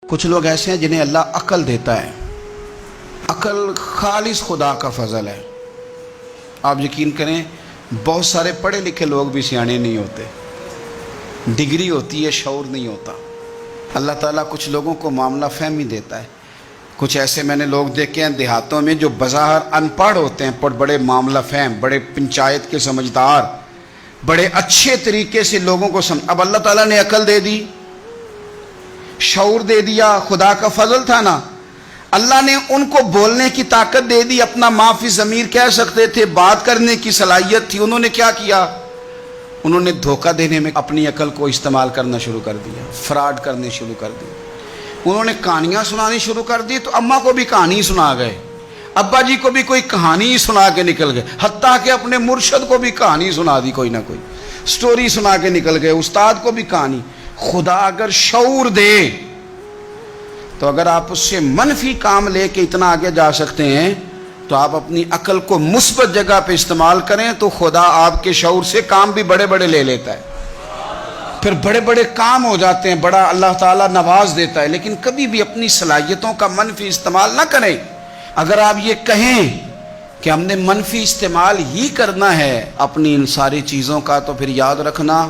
کچھ لوگ ایسے ہیں جنہیں اللہ عقل دیتا ہے. عقل خالص خدا کا فضل ہے. آپ یقین کریں بہت سارے پڑھے لکھے لوگ بھی سیانے نہیں ہوتے. ڈگری ہوتی ہے، شعور نہیں ہوتا. اللہ تعالیٰ کچھ لوگوں کو معاملہ فہمی دیتا ہے. کچھ ایسے میں نے لوگ دیکھے ہیں دیہاتوں میں جو بظاہر ان پڑھ ہوتے ہیں پر بڑے معاملہ فہم، بڑے پنچایت کے سمجھدار، بڑے اچھے طریقے سے لوگوں کو اب اللہ تعالیٰ نے عقل دے دی، شعور دے دیا. خدا کا فضل تھا نا. اللہ نے ان کو بولنے کی طاقت دے دی، اپنا معافی ضمیر کہہ سکتے تھے، بات کرنے کی صلاحیت تھی. انہوں نے کیا کیا؟ انہوں نے دھوکہ دینے میں اپنی عقل کو استعمال کرنا شروع کر دیا، فراڈ کرنے شروع کر دی. انہوں نے کہانیاں سنانی شروع کر دی تو اماں کو بھی کہانی سنا گئے، ابا جی کو بھی کوئی کہانی سنا کے نکل گئے، حتیٰ کہ اپنے مرشد کو بھی کہانی سنا دی، کوئی نہ کوئی سٹوری سنا کے نکل گئے، استاد کو بھی کہانی. خدا اگر شعور دے تو اگر آپ اس سے منفی کام لے کے اتنا آگے جا سکتے ہیں تو آپ اپنی عقل کو مثبت جگہ پہ استعمال کریں تو خدا آپ کے شعور سے کام بھی بڑے بڑے لے لیتا ہے. پھر بڑے بڑے کام ہو جاتے ہیں، بڑا اللہ تعالیٰ نواز دیتا ہے. لیکن کبھی بھی اپنی صلاحیتوں کا منفی استعمال نہ کریں. اگر آپ یہ کہیں کہ ہم نے منفی استعمال ہی کرنا ہے اپنی ان ساری چیزوں کا، تو پھر یاد رکھنا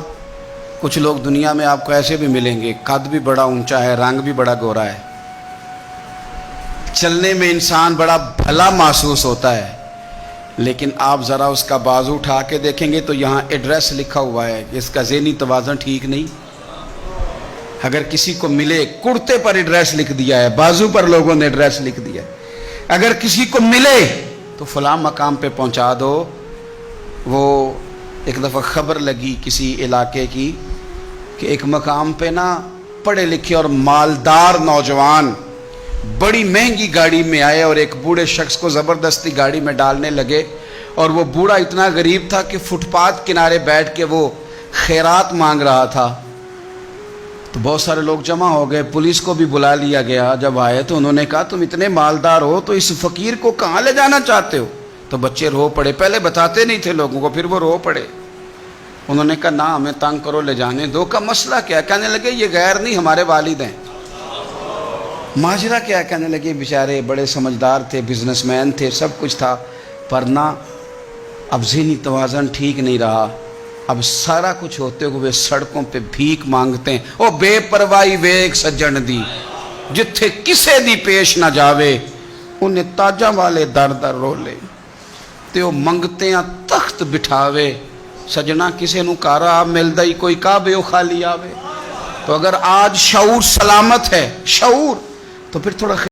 کچھ لوگ دنیا میں آپ کو ایسے بھی ملیں گے، قد بھی بڑا اونچا ہے، رنگ بھی بڑا گورا ہے، چلنے میں انسان بڑا بھلا محسوس ہوتا ہے، لیکن آپ ذرا اس کا بازو اٹھا کے دیکھیں گے تو یہاں ایڈریس لکھا ہوا ہے، اس کا ذہنی توازن ٹھیک نہیں. اگر کسی کو ملے، کرتے پر ایڈریس لکھ دیا ہے، بازو پر لوگوں نے ایڈریس لکھ دیا ہے. اگر کسی کو ملے تو فلاں مقام پہ پہنچا دو. وہ ایک دفعہ خبر لگی کسی علاقے کی کہ ایک مقام پہ نا پڑھے لکھے اور مالدار نوجوان بڑی مہنگی گاڑی میں آئے اور ایک بوڑھے شخص کو زبردستی گاڑی میں ڈالنے لگے. اور وہ بوڑھا اتنا غریب تھا کہ فٹ پاتھ کنارے بیٹھ کے وہ خیرات مانگ رہا تھا. تو بہت سارے لوگ جمع ہو گئے، پولیس کو بھی بلا لیا گیا. جب آئے تو انہوں نے کہا تم اتنے مالدار ہو تو اس فقیر کو کہاں لے جانا چاہتے ہو؟ تو بچے رو پڑے. پہلے بتاتے نہیں تھے لوگوں کو، پھر وہ رو پڑے. انہوں نے کہا نہ ہمیں تنگ کرو، لے جانے دو. کا مسئلہ کیا؟ کہنے لگے یہ غیر نہیں ہمارے والد ہیں. ماجرا کیا؟ کہنے لگے بیچارے بڑے سمجھدار تھے، بزنس مین تھے، سب کچھ تھا، پر نہ اب ذہنی توازن ٹھیک نہیں رہا. اب سارا کچھ ہوتے ہوئے سڑکوں پہ بھیک مانگتے ہیں. او بے پرواہی ویک سجن دی، جتھے کسے دی پیش نہ جاوے انہیں تاجاں والے در در رولے. تے وہ منگتے ہیں تخت بٹھاوے. سجنا کسے نو کارا ملدا ہی کوئی کعبے او خالی آوے. تو اگر آج شعور سلامت ہے، شعور، تو پھر تھوڑا